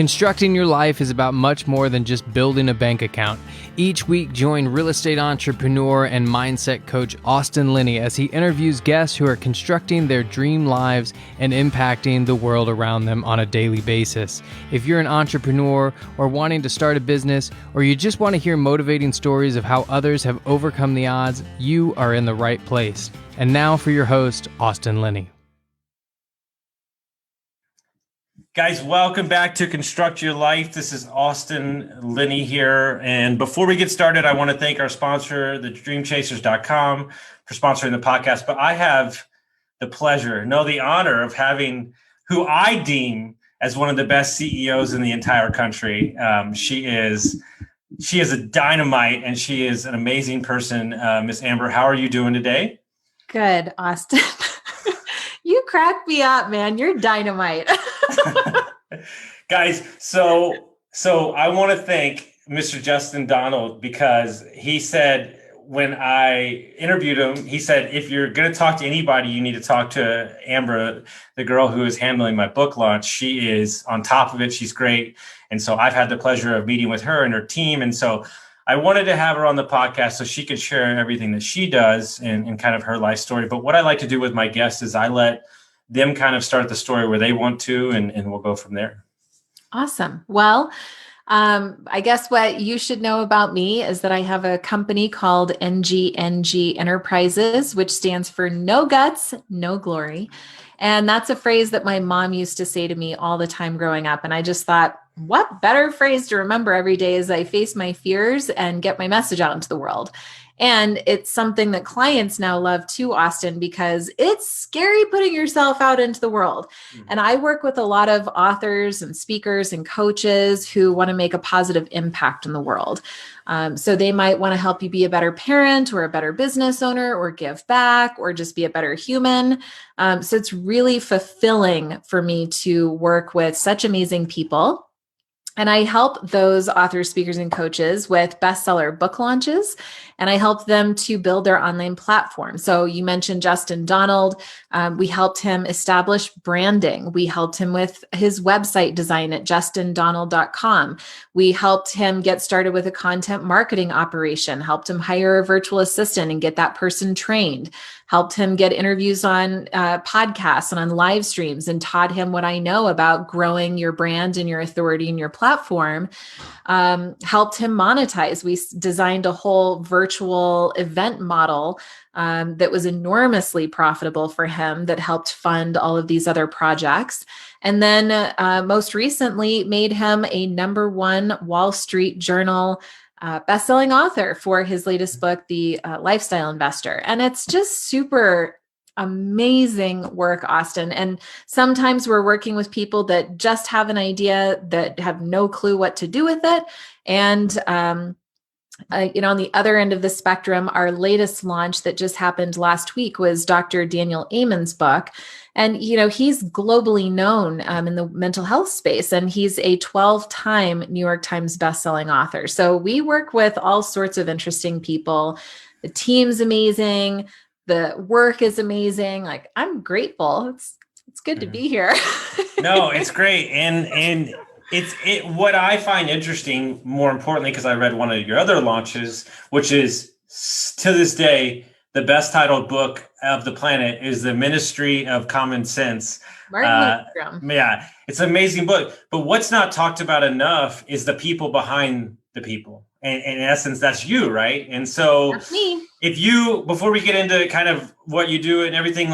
Constructing your life is about much more than just building a bank account. Each week, join real estate entrepreneur and mindset coach Austin Linney as he interviews guests who are constructing their dream lives and impacting the world around them on a daily basis. If you're an entrepreneur or wanting to start a business, or you just want to hear motivating stories of how others have overcome the odds, you are in the right place. And now for your host, Austin Linney. Guys, welcome back to Construct Your Life. This is Austin Linney here. And before we get started, I want to thank our sponsor, thedreamchasers.com, for sponsoring the podcast. But I have the pleasure, the honor of having who I deem as one of the best CEOs in the entire country. She is a dynamite, and she is an amazing person. Miss Amber, how are you doing today? Good, Austin. You crack me up, man. You're dynamite. Guys, so I want to thank Mr. Justin Donald, because he said, when I interviewed him, he said, if you're going to talk to anybody, you need to talk to Amber, the girl who is handling my book launch. She is on top of it. She's great. And so I've had the pleasure of meeting with her and her team. And so I wanted to have her on the podcast so she could share everything that she does and kind of her life story. But what I like to do with my guests is I let them kind of start the story where they want to, and we'll go from there. Awesome. Well, I guess what you should know about me is that I have a company called NGNG Enterprises, which stands for No Guts, No Glory. And that's a phrase that my mom used to say to me all the time growing up. And I just thought, what better phrase to remember every day as I face my fears and get my message out into the world. And it's something that clients now love too, Austin, because it's scary putting yourself out into the world. Mm-hmm. And I work with a lot of authors and speakers and coaches who want to make a positive impact in the world. So they might want to help you be a better parent or a better business owner or give back or just be a better human. So it's really fulfilling for me to work with such amazing people. And I help those authors, speakers, and coaches with bestseller book launches, and I help them to build their online platform. So you mentioned Justin Donald. We helped him establish branding. We helped him with his website design at justindonald.com. We helped him get started with a content marketing operation, helped him hire a virtual assistant and get that person trained, helped him get interviews on podcasts and on live streams, and taught him what I know about growing your brand and your authority and your platform, helped him monetize. We designed a whole virtual event model that was enormously profitable for him, that helped fund all of these other projects. And then most recently made him a #1 Wall Street Journal best-selling author for his latest book, The Lifestyle Investor. And it's just super amazing work, Austin. And sometimes we're working with people that just have an idea, that have no clue what to do with it. And on the other end of the spectrum, our latest launch that just happened last week was Dr. Daniel Amen's book. And, he's globally known in the mental health space, and he's a 12-time New York Times bestselling author. So we work with all sorts of interesting people. The team's amazing. The work is amazing. Like, I'm grateful. It's good to be here. No, it's great. And what I find interesting, more importantly, because I read one of your other launches, which is to this day, the best titled book of the planet, is The Ministry of Common Sense. Yeah, it's an amazing book. But what's not talked about enough is the people behind the people. And in essence, that's you, right? And so that's me. Before we get into kind of what you do and everything,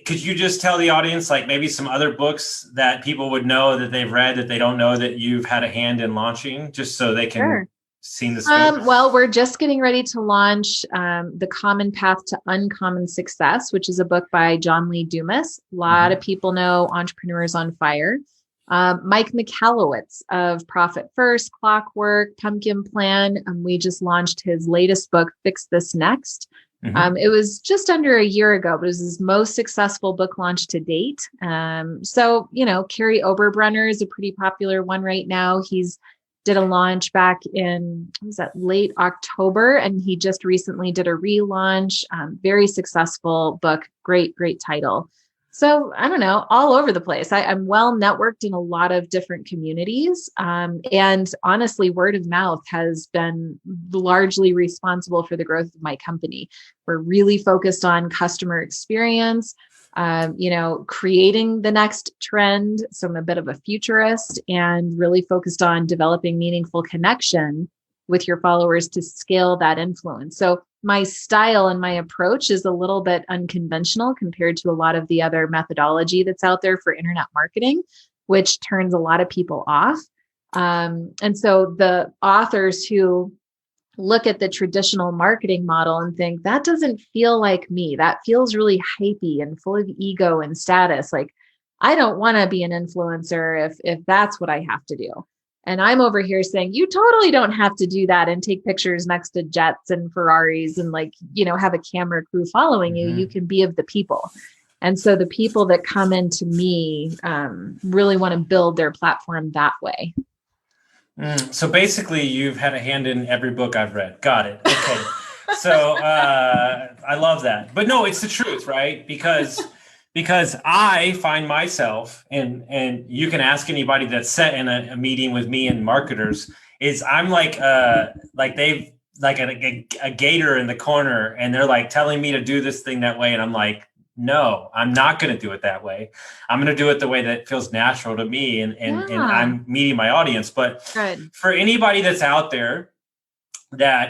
could you just tell the audience, maybe some other books that people would know that they've read that they don't know that you've had a hand in launching, just so they can see the scope? Well, we're just getting ready to launch The Common Path to Uncommon Success, which is a book by Lee Dumas. A lot of people know Entrepreneurs on Fire. Mike Michalowicz of Profit First, Clockwork, Pumpkin Plan. We just launched his latest book, Fix This Next. It was just under a year ago, but it was his most successful book launch to date. So, Carrie Oberbrenner is a pretty popular one right now. He's did a launch back in, late October, and he just recently did a relaunch. Very successful book. Great title. So I don't know, all over the place. I'm well networked in a lot of different communities. And honestly, word of mouth has been largely responsible for the growth of my company. We're really focused on customer experience, creating the next trend. So I'm a bit of a futurist and really focused on developing meaningful connection with your followers to scale that influence. So my style and my approach is a little bit unconventional compared to a lot of the other methodology that's out there for internet marketing, which turns a lot of people off. And so the authors who look at the traditional marketing model and think that doesn't feel like me, that feels really hypey and full of ego and status. Like, I don't want to be an influencer if that's what I have to do. And I'm over here saying, you totally don't have to do that and take pictures next to jets and Ferraris and have a camera crew following you. You can be of the people. And so the people that come into me really want to build their platform that way. So basically you've had a hand in every book I've read. Got it. Okay. So I love that. But no, it's the truth, right? Because I find myself, and you can ask anybody that's sat in a meeting with me and marketers, is I'm like they've like a gator in the corner, and they're like telling me to do this thing that way, and I'm like, no, I'm not going to do it that way. I'm going to do it the way that feels natural to me, and I'm meeting my audience. But for anybody that's out there,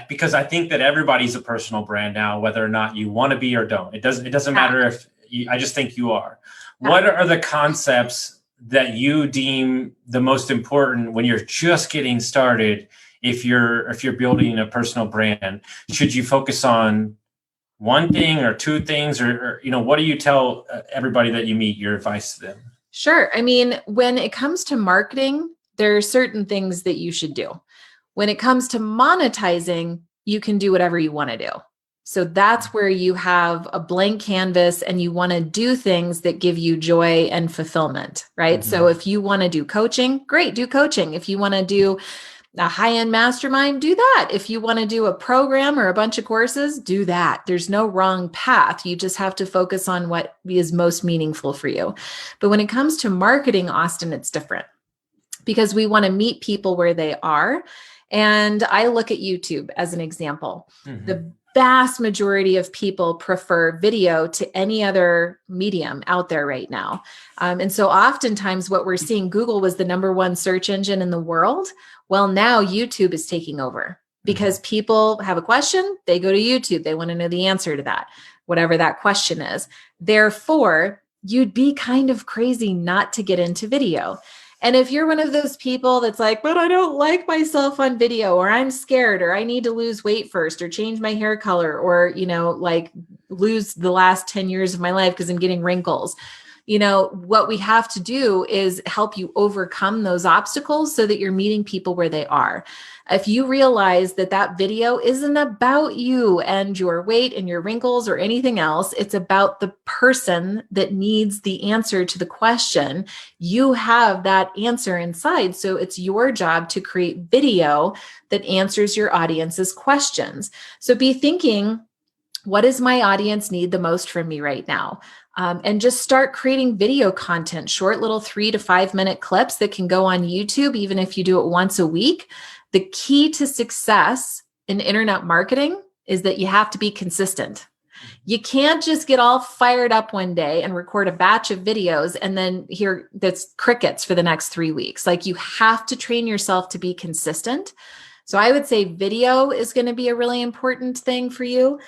because I think that everybody's a personal brand now, whether or not you want to be or don't. It doesn't matter if. I just think you are. What are the concepts that you deem the most important when you're just getting started? If you're building a personal brand, should you focus on one thing or two things, or what do you tell everybody that you meet, your advice to them? Sure. I mean, when it comes to marketing, there are certain things that you should do. When it comes to monetizing, you can do whatever you want to do. So that's where you have a blank canvas and you want to do things that give you joy and fulfillment, right? Mm-hmm. So if you want to do coaching, great, do coaching. If you want to do a high-end mastermind, do that. If you want to do a program or a bunch of courses, do that. There's no wrong path. You just have to focus on what is most meaningful for you. But when it comes to marketing, Austin, it's different because we want to meet people where they are. And I look at YouTube as an example. Mm-hmm. The vast majority of people prefer video to any other medium out there right now. And so oftentimes what we're seeing, Google was the number one search engine in the world. Well, now YouTube is taking over because people have a question, they go to YouTube. They want to know the answer to that, whatever that question is. Therefore, you'd be kind of crazy not to get into video. And if you're one of those people that's like, but I don't like myself on video, or I'm scared, or I need to lose weight first, or change my hair color, or, lose the last 10 years of my life because I'm getting wrinkles. What we have to do is help you overcome those obstacles so that you're meeting people where they are. If you realize that video isn't about you and your weight and your wrinkles or anything else, it's about the person that needs the answer to the question. You have that answer inside. So it's your job to create video that answers your audience's questions. So be thinking, what does my audience need the most from me right now? And just start creating video content, short little 3 to 5 minute clips that can go on YouTube, even if you do it once a week. The key to success in internet marketing is that you have to be consistent. You can't just get all fired up one day and record a batch of videos and then hear that's crickets for the next 3 weeks. Like, you have to train yourself to be consistent. So I would say video is going to be a really important thing for you.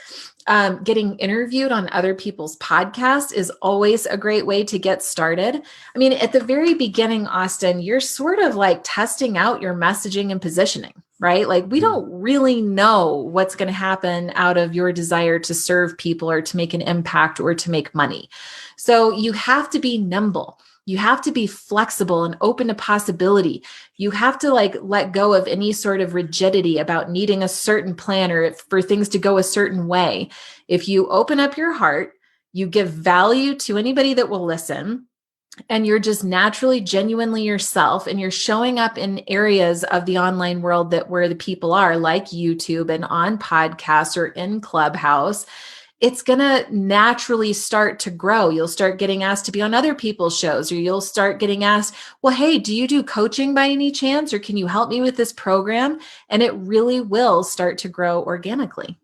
Getting interviewed on other people's podcasts is always a great way to get started. I mean, at the very beginning, Austin, you're sort of like testing out your messaging and positioning, right? Like, we don't really know what's going to happen out of your desire to serve people or to make an impact or to make money. So you have to be nimble. You have to be flexible and open to possibility. You have to let go of any sort of rigidity about needing a certain plan or for things to go a certain way. If you open up your heart, you give value to anybody that will listen, and you're just naturally, genuinely yourself, and you're showing up in areas of the online world where the people are, like YouTube and on podcasts or in Clubhouse, it's going to naturally start to grow. You'll start getting asked to be on other people's shows, or you'll start getting asked, well, hey, do you do coaching by any chance? Or can you help me with this program? And it really will start to grow organically.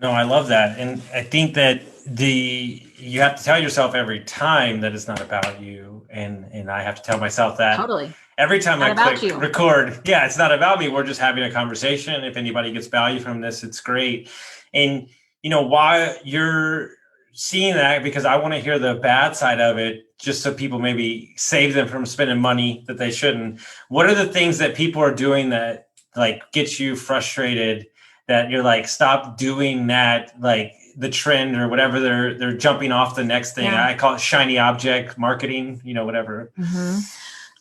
No, I love that. And I think that you have to tell yourself every time that it's not about you. And I have to tell myself that Totally. every time Not I about click you. record. Yeah, it's not about me. We're just having a conversation. If anybody gets value from this, it's great. And why you're seeing that, because I want to hear the bad side of it, just so people maybe save them from spending money that they shouldn't. What are the things that people are doing that like get you frustrated, that you're like, stop doing that, like the trend or whatever, they're jumping off the next thing? Yeah. I call it shiny object marketing, whatever. Mm-hmm.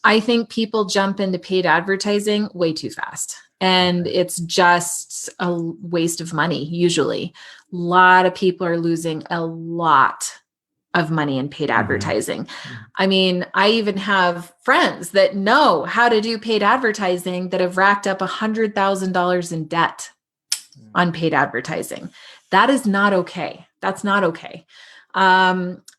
I think people jump into paid advertising way too fast. And it's just a waste of money, usually. A lot of people are losing a lot of money in paid advertising. I mean, I even have friends that know how to do paid advertising that have racked up $100,000 in debt on paid advertising. That is not okay. That's not okay.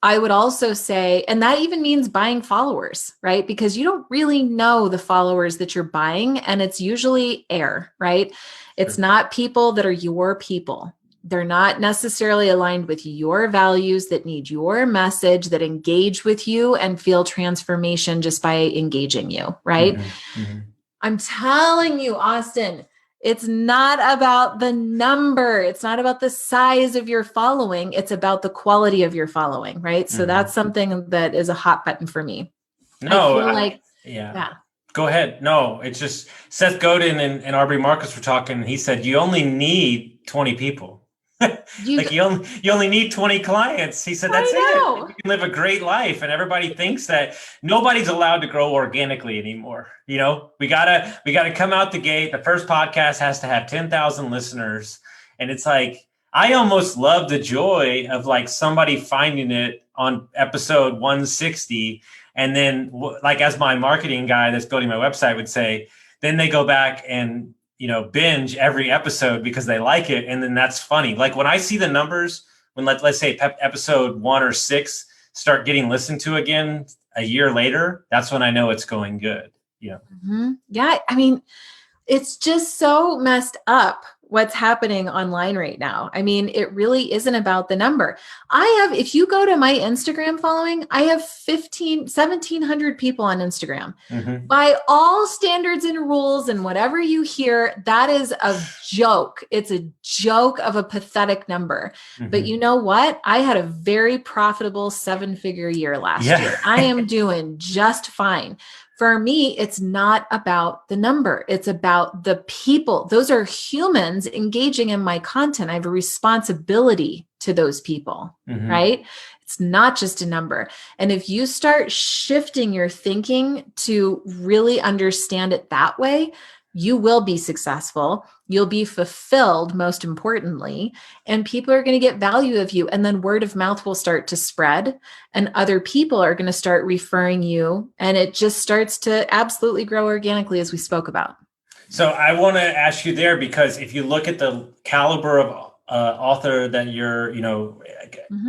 I would also say, and that even means buying followers, right? Because you don't really know the followers that you're buying, and it's usually air, right? It's not people that are your people. They're not necessarily aligned with your values, that need your message, that engage with you and feel transformation just by engaging you, right? I'm telling you, Austin, it's not about the number. It's not about the size of your following. It's about the quality of your following, right? So that's something that is a hot button for me. No, I feel like, yeah. Go ahead. No, it's just Seth Godin and Aubrey Marcus were talking. And he said, you only need 20 people. Like you only need 20 clients. He said, that's it. You can live a great life. And everybody thinks that nobody's allowed to grow organically anymore. We gotta come out the gate. The first podcast has to have 10,000 listeners. And it's like, I almost love the joy of like somebody finding it on episode 160. And then like, as my marketing guy that's building my website would say, then they go back and binge every episode because they like it. And then that's funny. Like when I see the numbers, when let's say episode 1 or 6 start getting listened to again a year later, that's when I know it's going good. Yeah. I mean, it's just so messed up what's happening online right now. I mean, it really isn't about the number. If you go to my Instagram following, I have 1,700 people on Instagram. By all standards and rules and whatever you hear, that is a joke. It's a joke of a pathetic number. But you know what? I had a very profitable 7-figure year last year. I am doing just fine. For me, it's not about the number. It's about the people. Those are humans engaging in my content. I have a responsibility to those people, right? It's not just a number. And if you start shifting your thinking to really understand it that way, you will be successful. You'll be fulfilled, most importantly, and people are going to get value of you. And then word of mouth will start to spread, and other people are going to start referring you. And it just starts to absolutely grow organically, as we spoke about. So I want to ask you there, because if you look at the caliber of author that you're,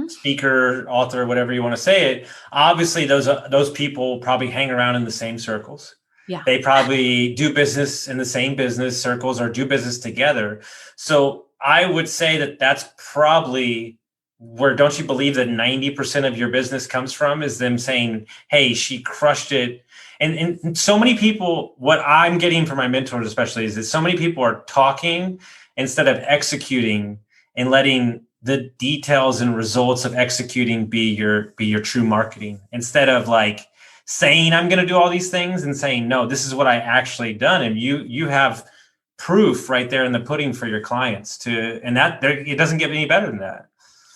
speaker, author, whatever you want to say it, obviously those people probably hang around in the same circles. Yeah. They probably do business in the same business circles or do business together. So I would say that that's probably where, don't you believe that 90% of your business comes from, is them saying, hey, she crushed it. And so many people, what I'm getting from my mentors especially, is that so many people are talking instead of executing, and letting the details and results of executing be your true marketing, instead of like saying I'm going to do all these things and saying, no, this is what I actually done. And you have proof right there in the pudding for your clients and that it doesn't get any better than that.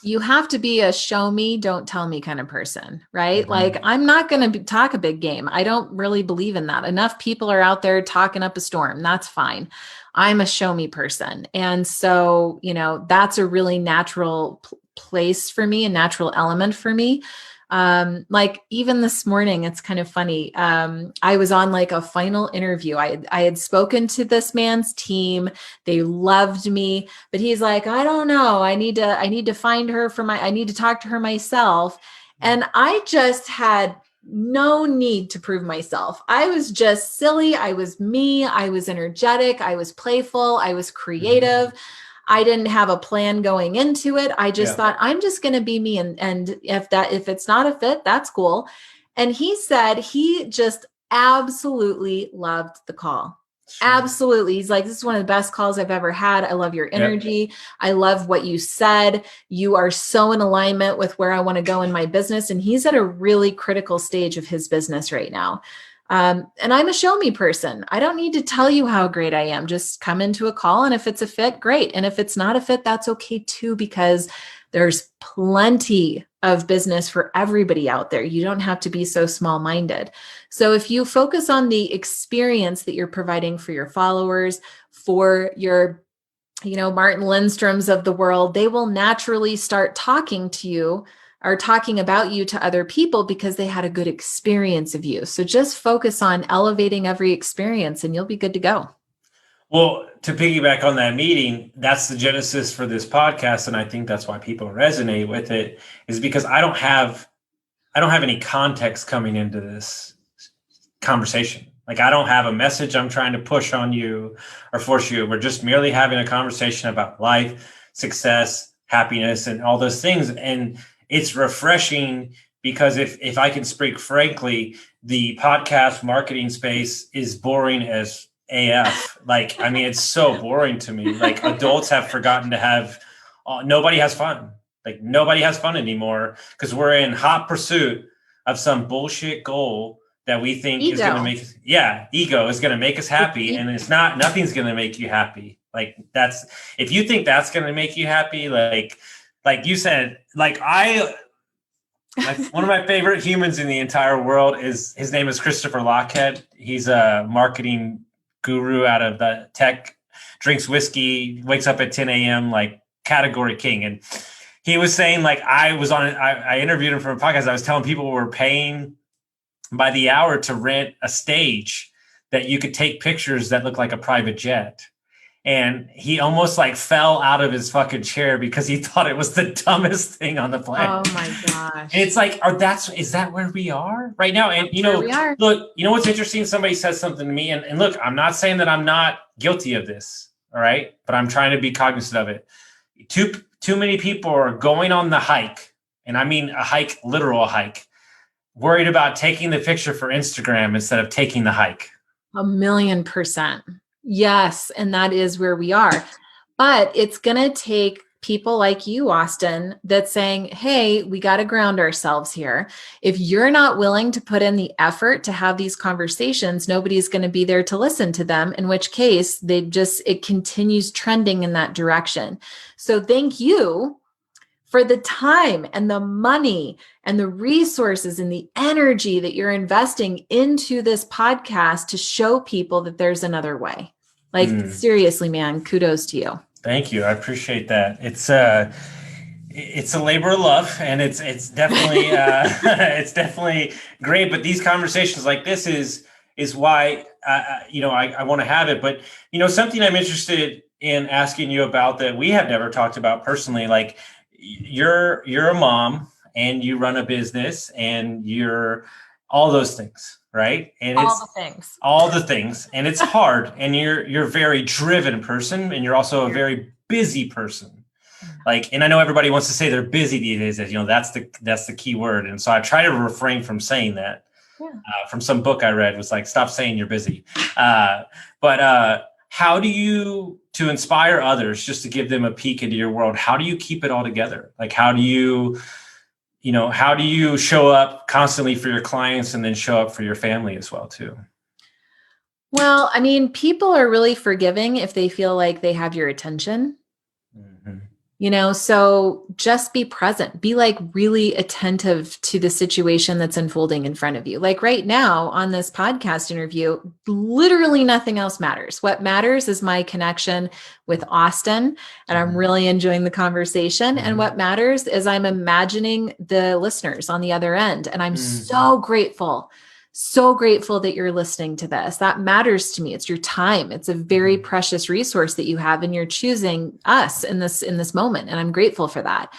You have to be a show me, don't tell me kind of person, right? Like, I'm not going to talk a big game. I don't really believe in that. Enough people are out there talking up a storm. That's fine. I'm a show me person. And so, that's a really natural place for me, a natural element for me. Like even this morning, it's kind of funny. I was on like a final interview. I had spoken to this man's team. They loved me, but he's like, I don't know. I need to find her I need to talk to her myself. And I just had no need to prove myself. I was just silly. I was me. I was energetic. I was playful. I was creative. I didn't have a plan going into it. I just thought I'm just going to be me. And if it's not a fit, that's cool. And he said he just absolutely loved the call. Sure. Absolutely. He's like, this is one of the best calls I've ever had. I love your energy. I love what you said. You are so in alignment with where I want to go in my business. And he's at a really critical stage of his business right now. And I'm a show me person. I don't need to tell you how great I am. Just come into a call. And if it's a fit, great. And if it's not a fit, that's okay too, because there's plenty of business for everybody out there. You don't have to be so small-minded. So if you focus on the experience that you're providing for your followers, for your, Martin Lindstroms of the world, they will naturally start talking to you or talking about you to other people because they had a good experience of you. So just focus on elevating every experience and you'll be good to go. Well, to piggyback on that meeting, that's the genesis for this podcast. And I think that's why people resonate with it, is because I don't have any context coming into this conversation. Like I don't have a message I'm trying to push on you or force you. We're just merely having a conversation about life, success, happiness, and all those things. And it's refreshing because if I can speak frankly, the podcast marketing space is boring as AF. Like, I mean, it's so boring to me. Like adults have forgotten to have, nobody has fun. Like nobody has fun anymore because we're in hot pursuit of some bullshit goal that we think is going to make us, ego is going to make us happy. And it's not, nothing's going to make you happy. Like if you think that's going to make you happy, like you said, one of my favorite humans in the entire world his name is Christopher Lochhead. He's a marketing guru out of the tech, drinks whiskey, wakes up at 10 a.m., like category king. And he was saying, like, I interviewed him for a podcast. I was telling people we're paying by the hour to rent a stage that you could take pictures that look like a private jet. And he almost like fell out of his fucking chair because he thought it was the dumbest thing on the planet. Oh my gosh. And it's like, is that where we are right now? And look, what's interesting? Somebody says something to me and look, I'm not saying that I'm not guilty of this. All right. But I'm trying to be cognizant of it. Too many people are going on the hike. And I mean, a hike, literal hike, worried about taking the picture for Instagram instead of taking the hike. 1,000,000%. Yes. And that is where we are. But it's going to take people like you, Austin, that's saying, hey, we got to ground ourselves here. If you're not willing to put in the effort to have these conversations, nobody's going to be there to listen to them, in which case it continues trending in that direction. So thank you for the time and the money and the resources and the energy that you're investing into this podcast to show people that there's another way. Like, seriously, man, kudos to you. Thank you. I appreciate that. It's a labor of love, and it's definitely it's definitely great. But these conversations like this is why I want to have it. But something I'm interested in asking you about that we have never talked about personally. Like you're a mom and you run a business and you're all those things. Right. And all the things. And it's hard. And you're a very driven person. And you're also a very busy person. Like, and I know everybody wants to say they're busy these days. That's the key word. And so I try to refrain from saying that. From some book I read was like, stop saying you're busy. But how do you, to inspire others, just to give them a peek into your world, how do you keep it all together? Like, how do you show up constantly for your clients and then show up for your family as well, too? Well, I mean, people are really forgiving if they feel like they have your attention. Mm-hmm. So just be present, be like really attentive to the situation that's unfolding in front of you. Like right now on this podcast interview, literally nothing else matters. What matters is my connection with Austin, and I'm really enjoying the conversation. And what matters is I'm imagining the listeners on the other end. And I'm so grateful that you're listening to this. That matters to me. It's your time. It's a very precious resource that you have, and you're choosing us in this moment. And I'm grateful for that.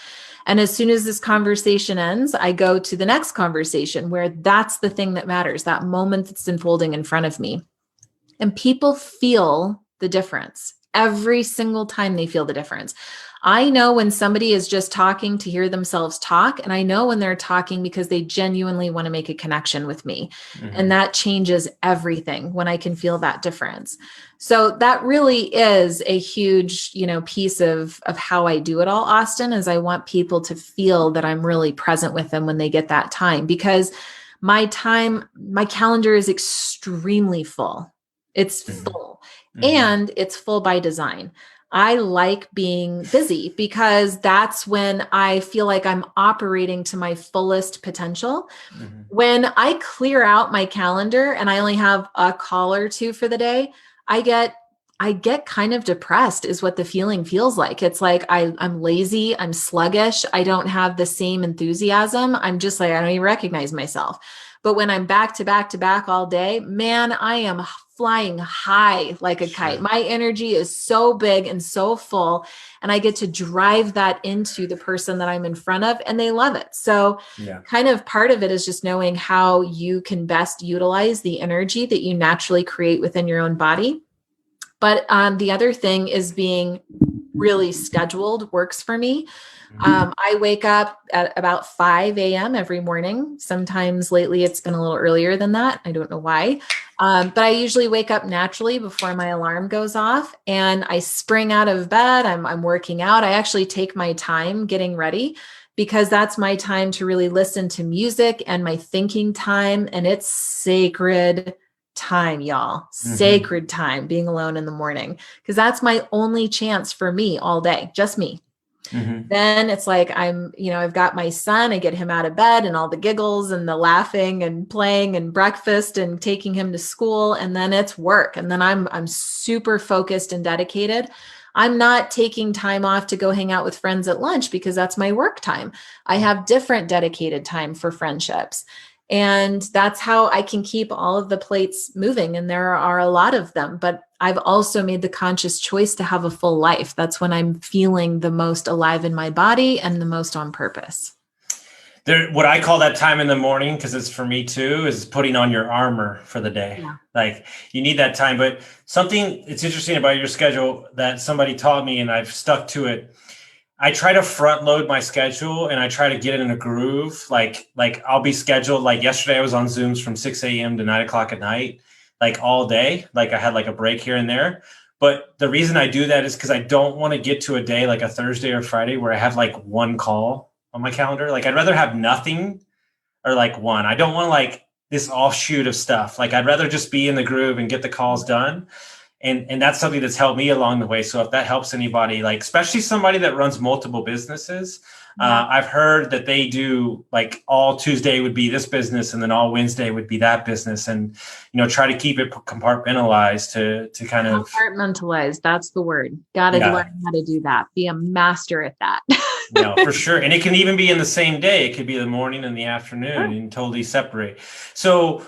And as soon as this conversation ends, I go to the next conversation where that's the thing that matters, that moment that's unfolding in front of me. And people feel the difference. Every single time they feel the difference. I know when somebody is just talking to hear themselves talk, and I know when they're talking because they genuinely want to make a connection with me. And that changes everything when I can feel that difference. So that really is a huge, piece of how I do it all, Austin, is I want people to feel that I'm really present with them when they get that time, because my calendar is extremely full. It's full, and it's full by design. I like being busy because that's when I feel like I'm operating to my fullest potential. When I clear out my calendar and I only have a call or two for the day, I get kind of depressed is what the feeling feels like. It's like I'm lazy, I'm sluggish, I don't have the same enthusiasm. I'm just like, I don't even recognize myself. But when I'm back to back to back all day, man, I am flying high like a kite. My energy is so big and so full, and I get to drive that into the person that I'm in front of, and they love it. So kind of part of it is just knowing how you can best utilize the energy that you naturally create within your own body. But the other thing is being really scheduled works for me. I wake up at about 5 a.m. every morning. Sometimes lately it's been a little earlier than that. I don't know why. But I usually wake up naturally before my alarm goes off, and I spring out of bed. I'm working out. I actually take my time getting ready, because that's my time to really listen to music and my thinking time. And it's sacred time, y'all. Sacred time being alone in the morning, because that's my only chance for me all day, just me. Then it's like I've got my son, I get him out of bed and all the giggles and the laughing and playing and breakfast and taking him to school. And then it's work. And then I'm super focused and dedicated. I'm not taking time off to go hang out with friends at lunch because that's my work time. I have different dedicated time for friendships. And that's how I can keep all of the plates moving. And there are a lot of them, but I've also made the conscious choice to have a full life. That's when I'm feeling the most alive in my body and the most on purpose. What I call that time in the morning, because it's for me too, is putting on your armor for the day. Like you need that time. But something it's interesting about your schedule that somebody taught me, and I've stuck to it. I try to front load my schedule, and I try to get in a groove. Like I'll be scheduled. Like yesterday I was on Zooms from 6 a.m. to 9 o'clock at night, like all day. Like I had like a break here and there. But the reason I do that is because I don't want to get to a day like a Thursday or Friday where I have like one call on my calendar. Like I'd rather have nothing or like one. I don't want like this offshoot of stuff. Like I'd rather just be in the groove and get the calls done. And that's something that's helped me along the way. So if that helps anybody, like especially somebody that runs multiple businesses, I've heard that they do like all Tuesday would be this business and then all Wednesday would be that business, and try to keep it compartmentalized to kind of compartmentalize. That's the word. Got to learn how to do that. Be a master at that. No, for sure. And it can even be in the same day. It could be the morning and the afternoon and totally separate. So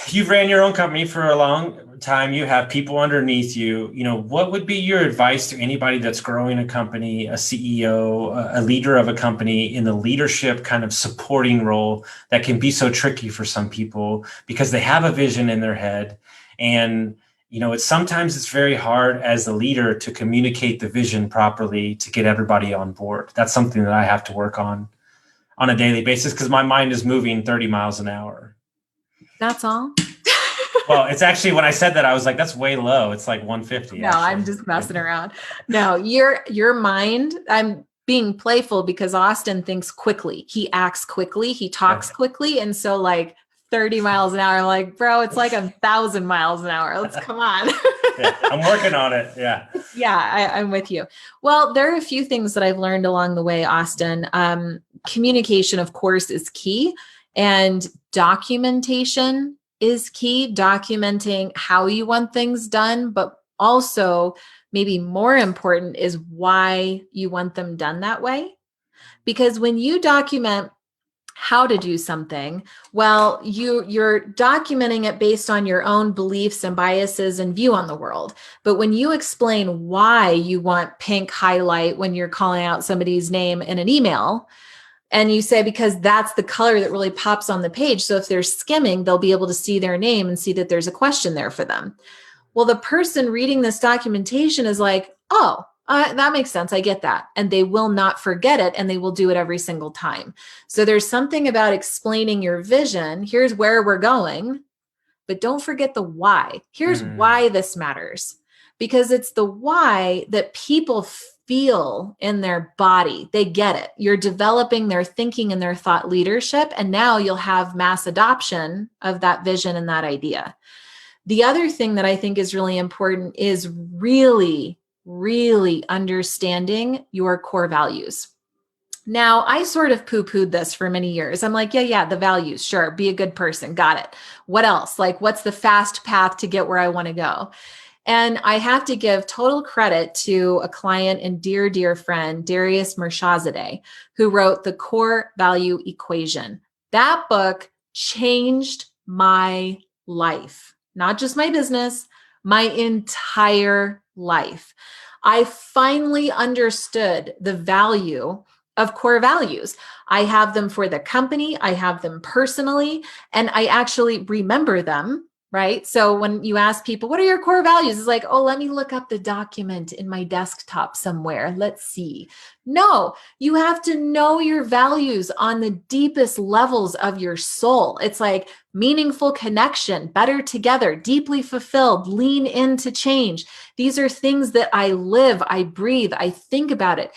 you've ran your own company for a long time. You have people underneath you. What would be your advice to anybody that's growing a company, a CEO, a leader of a company in the leadership kind of supporting role that can be so tricky for some people because they have a vision in their head, and sometimes it's very hard as the leader to communicate the vision properly to get everybody on board. That's something that I have to work on a daily basis because my mind is moving 30 miles an hour. That's all. Well, it's actually, when I said that, I was like, that's way low. It's like 150. No, actually. I'm just messing around. No, your mind, I'm being playful because Austin thinks quickly. He acts quickly. He talks quickly. And so like 30 miles an hour, I'm like, bro, it's like 1,000 miles an hour. Let's come on. I'm working on it. Yeah. Yeah, I'm with you. Well, there are a few things that I've learned along the way, Austin. Communication, of course, is key, and documentation is key, documenting how you want things done, but also maybe more important is why you want them done that way. Because when you document how to do something, well, you're documenting it based on your own beliefs and biases and view on the world. But when you explain why you want pink highlight when you're calling out somebody's name in an email, and you say, because that's the color that really pops on the page. So if they're skimming, they'll be able to see their name and see that there's a question there for them. Well, the person reading this documentation is like, oh, that makes sense. I get that. And they will not forget it, and they will do it every single time. So there's something about explaining your vision. Here's where we're going, but don't forget the why. Here's why this matters, because it's the why that people feel in their body. They get it. You're developing their thinking and their thought leadership. And now you'll have mass adoption of that vision and that idea. The other thing that I think is really important is really understanding your core values. Now, I sort of poo-pooed this for many years. I'm like, yeah, the values, sure, be a good person, got it. What else? Like, what's the fast path to get where I want to go? And I have to give total credit to a client and dear friend, Darius Mirshahzadeh, who wrote The Core Value Equation. That book changed my life. Not just my business, my entire life. I finally understood the value of core values. I have them for the company, I have them personally, and I actually remember them, right? So when you ask people, what are your core values? It's like, oh, let me look up the document in my desktop somewhere. Let's see. No, you have to know your values on the deepest levels of your soul. It's like meaningful connection, better together, deeply fulfilled, lean into change. These are things that I live, I breathe, I think about it.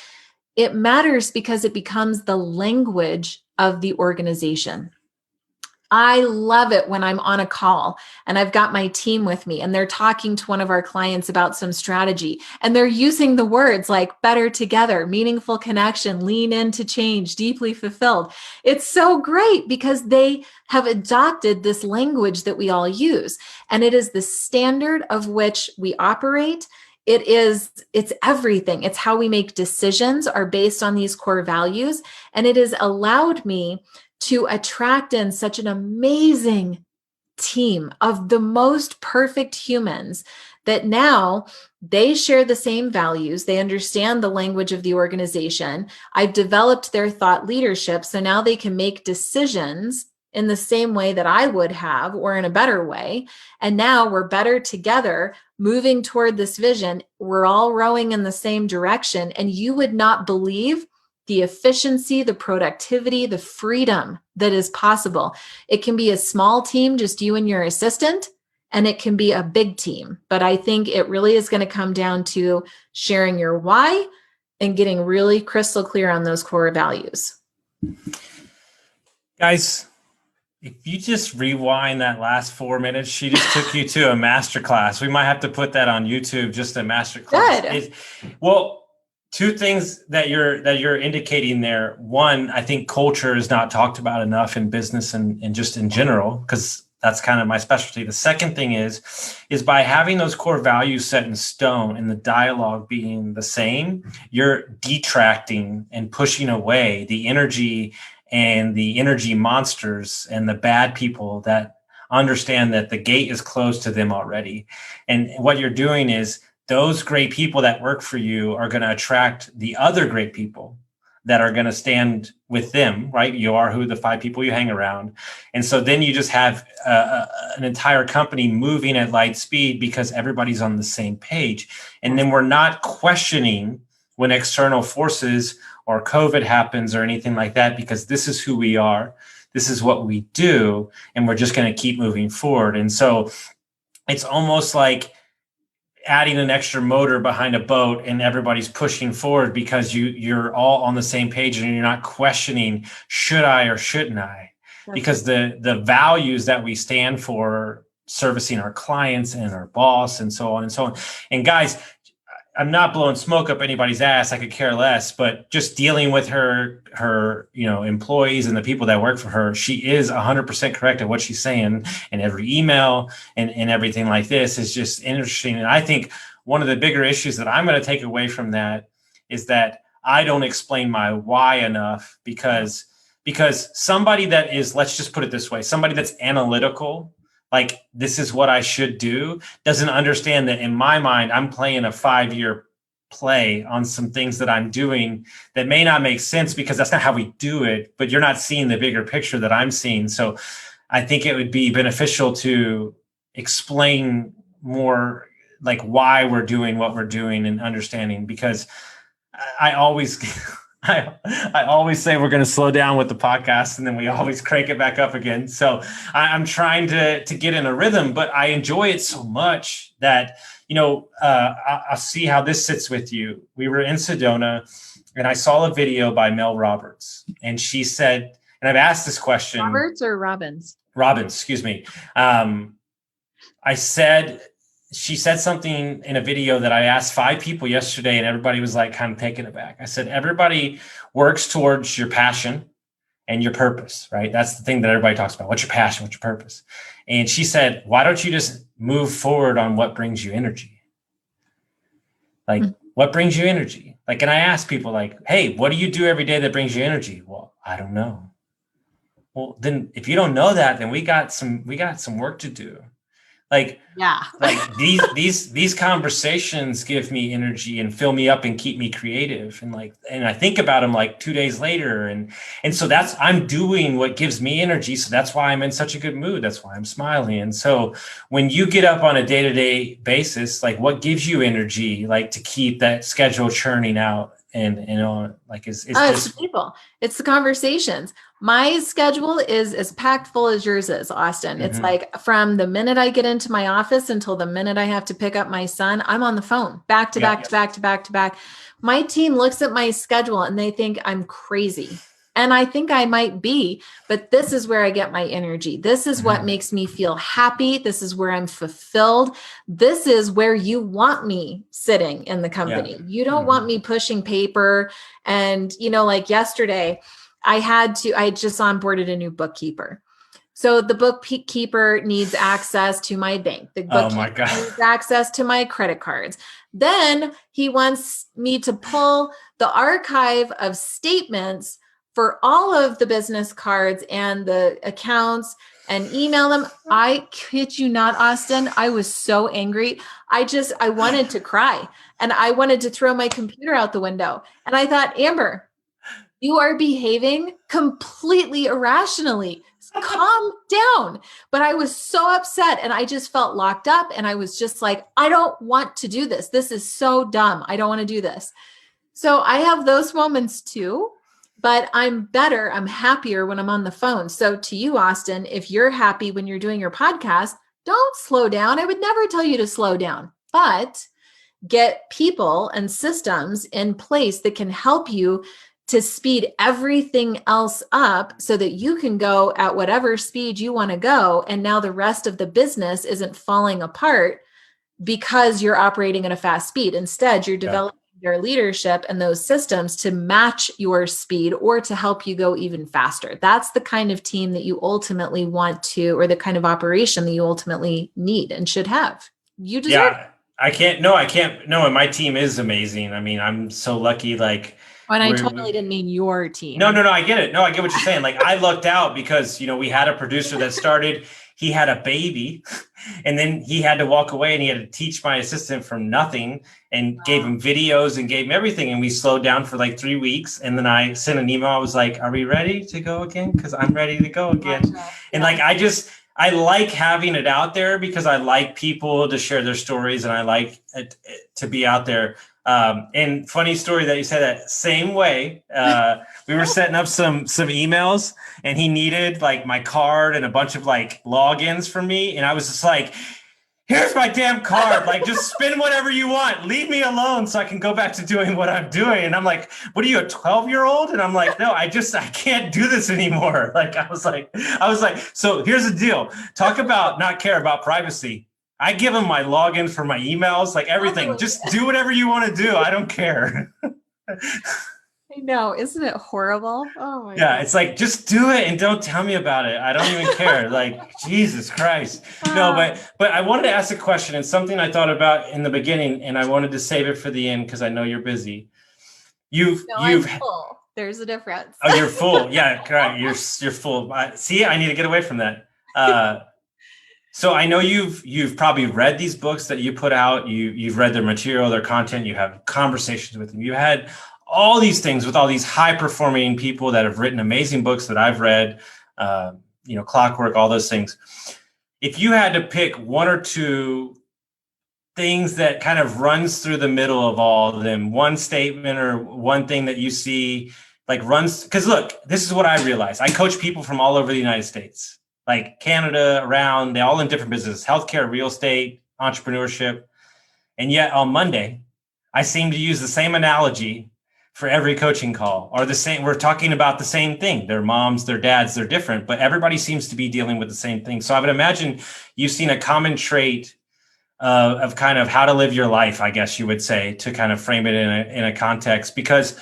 It matters because it becomes the language of the organization. I love it when I'm on a call and I've got my team with me and they're talking to one of our clients about some strategy and they're using the words like better together, meaningful connection, lean into change, deeply fulfilled. It's so great because they have adopted this language that we all use, and it is the standard of which we operate. It's everything. It's how we make decisions are based on these core values. And it has allowed me to attract in such an amazing team of the most perfect humans that now they share the same values. They understand the language of the organization. I've developed their thought leadership. So now they can make decisions in the same way that I would have, or in a better way. And now we're better together, moving toward this vision. We're all rowing in the same direction. And you would not believe the efficiency, the productivity, the freedom that is possible. It can be a small team, just you and your assistant, and it can be a big team. But I think it really is going to come down to sharing your why and getting really crystal clear on those core values. Guys, if you just rewind that last 4 minutes, she just took you to a masterclass. We might have to put that on YouTube, just a masterclass. Good. Well, two things that you're indicating there. One, I think culture is not talked about enough in business and just in general, because that's kind of my specialty. The second thing is by having those core values set in stone and the dialogue being the same, you're detracting and pushing away the energy and the energy monsters and the bad people that understand that the gate is closed to them already. And what you're doing is those great people that work for you are going to attract the other great people that are going to stand with them, right? You are who the 5 people you hang around. And so then you just have an entire company moving at light speed because everybody's on the same page. And then we're not questioning when external forces or COVID happens or anything like that, because this is who we are. This is what we do. And we're just going to keep moving forward. And so it's almost like adding an extra motor behind a boat and everybody's pushing forward because you're all on the same page and you're not questioning, should I or shouldn't I? Because the values that we stand for, servicing our clients and our boss and so on and so on. And guys, I'm not blowing smoke up anybody's ass. I could care less, but just dealing with her, employees and the people that work for her, she is 100% correct at what she's saying. And every email and everything like this is just interesting. And I think one of the bigger issues that I'm going to take away from that is that I don't explain my why enough because somebody that is, let's just put it this way, somebody that's analytical, like this is what I should do, doesn't understand that in my mind, I'm playing a 5-year play on some things that I'm doing that may not make sense because that's not how we do it, but you're not seeing the bigger picture that I'm seeing. So I think it would be beneficial to explain more like why we're doing what we're doing and understanding, because I always I always say we're going to slow down with the podcast and then we always crank it back up again. So I'm trying to get in a rhythm, but I enjoy it so much that, I'll see how this sits with you. We were in Sedona and I saw a video by Mel Roberts, and she said, and I've asked this question. Roberts or Robbins? Robbins, excuse me. She said something in a video that I asked 5 people yesterday, and everybody was like kind of taken aback. I said, everybody works towards your passion and your purpose, right? That's the thing that everybody talks about. What's your passion? What's your purpose? And she said, why don't you just move forward on what brings you energy? Like, what brings you energy? Like, and I ask people like, hey, what do you do every day that brings you energy? Well, I don't know. Well, then if you don't know that, then we got some work to do. Like these conversations give me energy and fill me up and keep me creative. And I think about them like 2 days later. And so I'm doing what gives me energy. So that's why I'm in such a good mood. That's why I'm smiling. And so when you get up on a day-to-day basis, like what gives you energy, like to keep that schedule churning out? And it's the people, it's the conversations. My schedule is as packed full as yours is, Austin. Mm-hmm. It's like from the minute I get into my office until the minute I have to pick up my son, I'm on the phone back to back. My team looks at my schedule and they think I'm crazy. And I think I might be, but this is where I get my energy. This is what makes me feel happy. This is where I'm fulfilled. This is where you want me sitting in the company. Yeah. You don't want me pushing paper. And, like yesterday, I just onboarded a new bookkeeper. So the bookkeeper needs access to my bank. The bookkeeper needs access to my credit cards. Then he wants me to pull the archive of statements for all of the business cards and the accounts and email them. I kid you not, Austin. I was so angry. I wanted to cry and I wanted to throw my computer out the window. And I thought, Amber, you are behaving completely irrationally. Calm down. But I was so upset and I just felt locked up. And I was just like, I don't want to do this. This is so dumb. I don't want to do this. So I have those moments too. But I'm better, I'm happier when I'm on the phone. So to you, Austin, if you're happy when you're doing your podcast, don't slow down. I would never tell you to slow down, but get people and systems in place that can help you to speed everything else up so that you can go at whatever speed you want to go. And now the rest of the business isn't falling apart because you're operating at a fast speed. Instead, you're developing their leadership and those systems to match your speed or to help you go even faster. That's the kind of team that you ultimately want to, or the kind of operation that you ultimately need and should have. You deserve it. I can't. No, and my team is amazing. I mean, I'm so lucky. Like, and I totally didn't mean your team. No, I get it. No, I get what you're saying. Like, I lucked out because, we had a producer that started, he had a baby and then he had to walk away and he had to teach my assistant from nothing and gave him videos and gave him everything. And we slowed down for like 3 weeks. And then I sent an email. I was like, are we ready to go again? Because I'm ready to go again. And like, I like having it out there because I like people to share their stories and I like it to be out there. And funny story that you said that same way. We were setting up some emails and he needed like my card and a bunch of like logins from me. And I was just like, here's my damn card. Like, just spend whatever you want. Leave me alone so I can go back to doing what I'm doing. And I'm like, what are you, a 12-year-old? And I'm like, no, I can't do this anymore. Like, I was like, so here's the deal. Talk about not care about privacy. I give them my login for my emails, like everything. Just do whatever you want to do. I don't care. I know. Isn't it horrible? Oh my Yeah, God. it's like, just do it and don't tell me about it. I don't even care. Like, Jesus Christ. No, but I wanted to ask a question, and something I thought about in the beginning, and I wanted to save it for the end because I know you're busy. I'm full. There's a difference. Oh, you're full. Yeah, correct. You're full. See, I need to get away from that. So I know you've probably read these books that you put out. You've read their material, their content. You have conversations with them. You had all these things with all these high performing people that have written amazing books that I've read. Clockwork, all those things. If you had to pick one or two things that kind of runs through the middle of all of them, one statement or one thing that you see like runs, because look, this is what I realized. I coach people from all over the United States, like Canada, around, they're all in different businesses, healthcare, real estate, entrepreneurship. And yet on Monday, I seem to use the same analogy for every coaching call, or the same, we're talking about the same thing. Their moms, their dads, they're different, but everybody seems to be dealing with the same thing. So I would imagine you've seen a common trait of kind of how to live your life, I guess you would say, to kind of frame it in a context. Because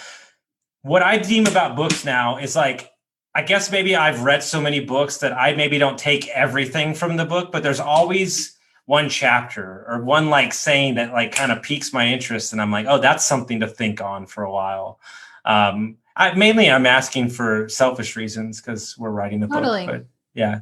what I deem about books now is like, I guess maybe I've read so many books that I maybe don't take everything from the book, but there's always one chapter or one like saying that like kind of piques my interest. And I'm like, oh, that's something to think on for a while. I'm asking for selfish reasons because we're writing the book, but yeah.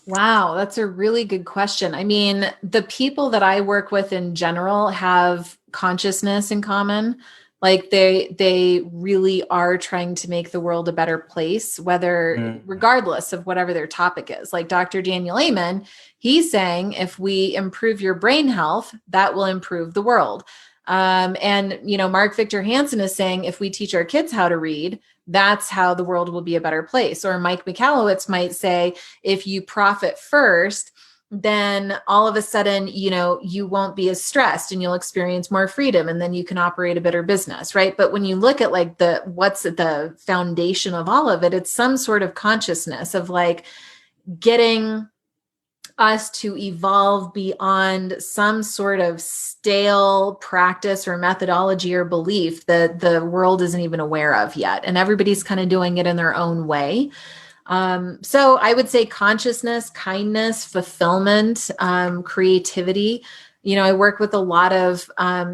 Wow, that's a really good question. I mean, the people that I work with in general have consciousness in common. Like they really are trying to make the world a better place, regardless of whatever their topic is. Like Dr. Daniel Amen, he's saying if we improve your brain health, that will improve the world. And Mark Victor Hansen is saying if we teach our kids how to read, that's how the world will be a better place. Or Mike Michalowicz might say, if you profit first, then all of a sudden, you won't be as stressed and you'll experience more freedom, and then you can operate a better business, right? But when you look at like what's at the foundation of all of it, it's some sort of consciousness of like getting us to evolve beyond some sort of stale practice or methodology or belief that the world isn't even aware of yet. And everybody's kind of doing it in their own way. So I would say consciousness, kindness, fulfillment, creativity. I work with a lot of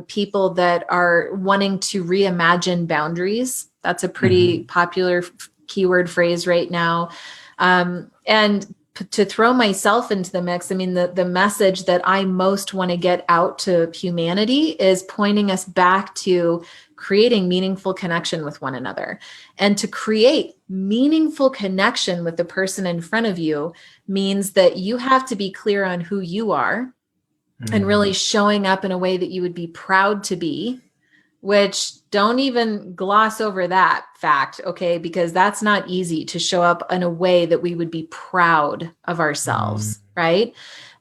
people that are wanting to reimagine boundaries. That's a pretty popular keyword phrase right now. And to throw myself into the mix, I mean, the message that I most want to get out to humanity is pointing us back to creating meaningful connection with one another. And to create meaningful connection with the person in front of you means that you have to be clear on who you are and really showing up in a way that you would be proud to be, which don't even gloss over that fact, okay? Because that's not easy to show up in a way that we would be proud of ourselves, right?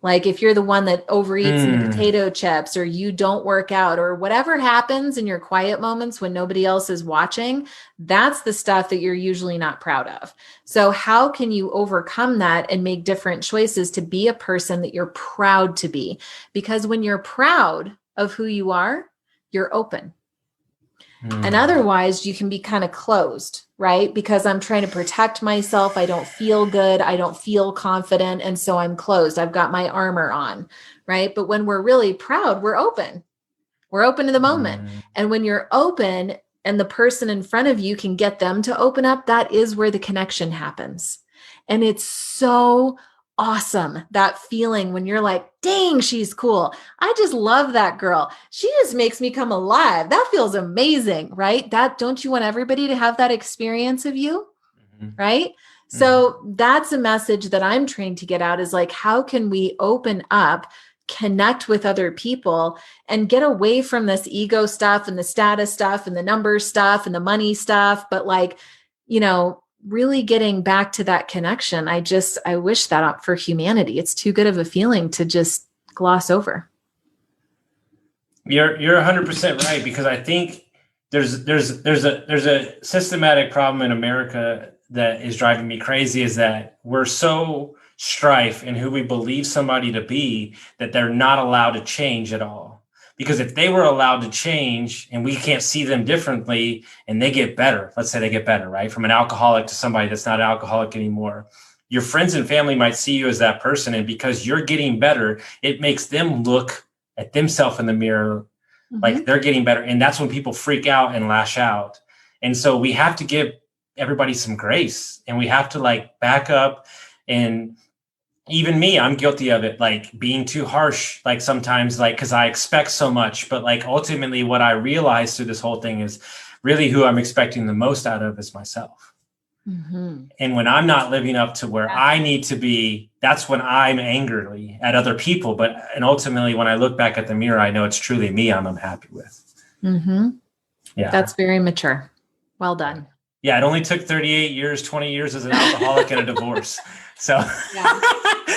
Like if you're the one that overeats the potato chips, or you don't work out, or whatever happens in your quiet moments when nobody else is watching, that's the stuff that you're usually not proud of. So how can you overcome that and make different choices to be a person that you're proud to be? Because when you're proud of who you are, you're open. And otherwise you can be kind of closed, right? Because I'm trying to protect myself. I don't feel good. I don't feel confident. And so I'm closed. I've got my armor on, right? But when we're really proud, we're open. We're open to the moment. And when you're open and the person in front of you can get them to open up, that is where the connection happens. And it's so awesome, that feeling when you're like, dang, she's cool. I just love that girl. She just makes me come alive. That feels amazing, right? Don't you want everybody to have that experience of you? Right? So that's a message that I'm trying to get out, is like, how can we open up, connect with other people, and get away from this ego stuff and the status stuff and the numbers stuff and the money stuff, but like, really getting back to that connection. I wish that for humanity. It's too good of a feeling to just gloss over. You're 100% right, because I think there's a systematic problem in America that is driving me crazy, is that we're so strife and who we believe somebody to be, that they're not allowed to change at all. Because if they were allowed to change and we can't see them differently and they get better, let's say they get better, right? From an alcoholic to somebody that's not an alcoholic anymore, your friends and family might see you as that person. And because you're getting better, it makes them look at themselves in the mirror like they're getting better. And that's when people freak out and lash out. And so we have to give everybody some grace, and we have to like back up. And even me, I'm guilty of it, like being too harsh, like sometimes, like, because I expect so much. But like ultimately what I realized through this whole thing is really who I'm expecting the most out of is myself. And when I'm not living up to where I need to be, that's when I'm angrily at other people. And ultimately, when I look back at the mirror, I know it's truly me I'm unhappy with. Yeah, that's very mature. Well done. Yeah, it only took 38 years, 20 years as an alcoholic and a divorce. So,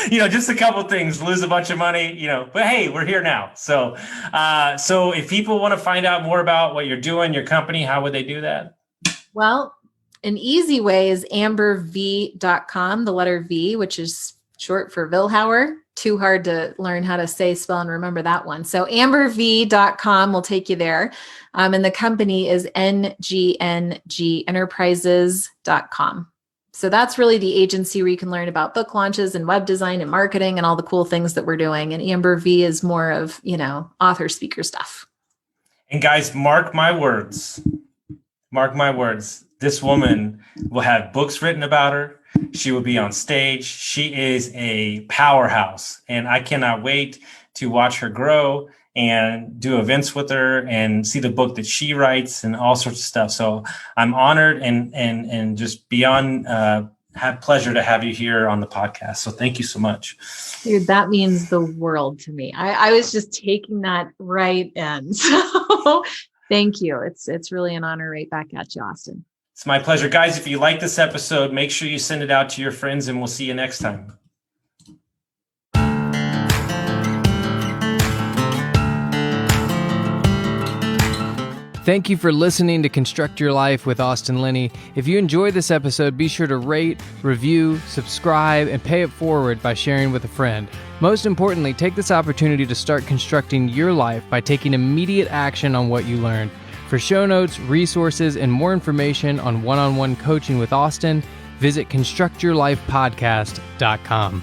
just a couple things, lose a bunch of money, but hey, we're here now. So, so if people want to find out more about what you're doing, your company, how would they do that? Well, an easy way is amberv.com, the letter V, which is short for Vilhauer. Too hard to learn how to say, spell, and remember that one. So amberv.com will take you there. And the company is NGNG Enterprises.com. So that's really the agency where you can learn about book launches and web design and marketing and all the cool things that we're doing. And Amber V is more of, author speaker stuff. And guys, mark my words. Mark my words. This woman will have books written about her. She will be on stage. She is a powerhouse, and I cannot wait to watch her grow and do events with her and see the book that she writes and all sorts of stuff. So I'm honored and just beyond have pleasure to have you here on the podcast. So thank you so much. Dude, that means the world to me. I was just taking that right in. So thank you. It's really an honor right back at you, Austin. It's my pleasure. Guys, if you like this episode, make sure you send it out to your friends, and we'll see you next time. Thank you for listening to Construct Your Life with Austin Linney. If you enjoyed this episode, be sure to rate, review, subscribe, and pay it forward by sharing with a friend. Most importantly, take this opportunity to start constructing your life by taking immediate action on what you learned. For show notes, resources, and more information on one-on-one coaching with Austin, visit constructyourlifepodcast.com.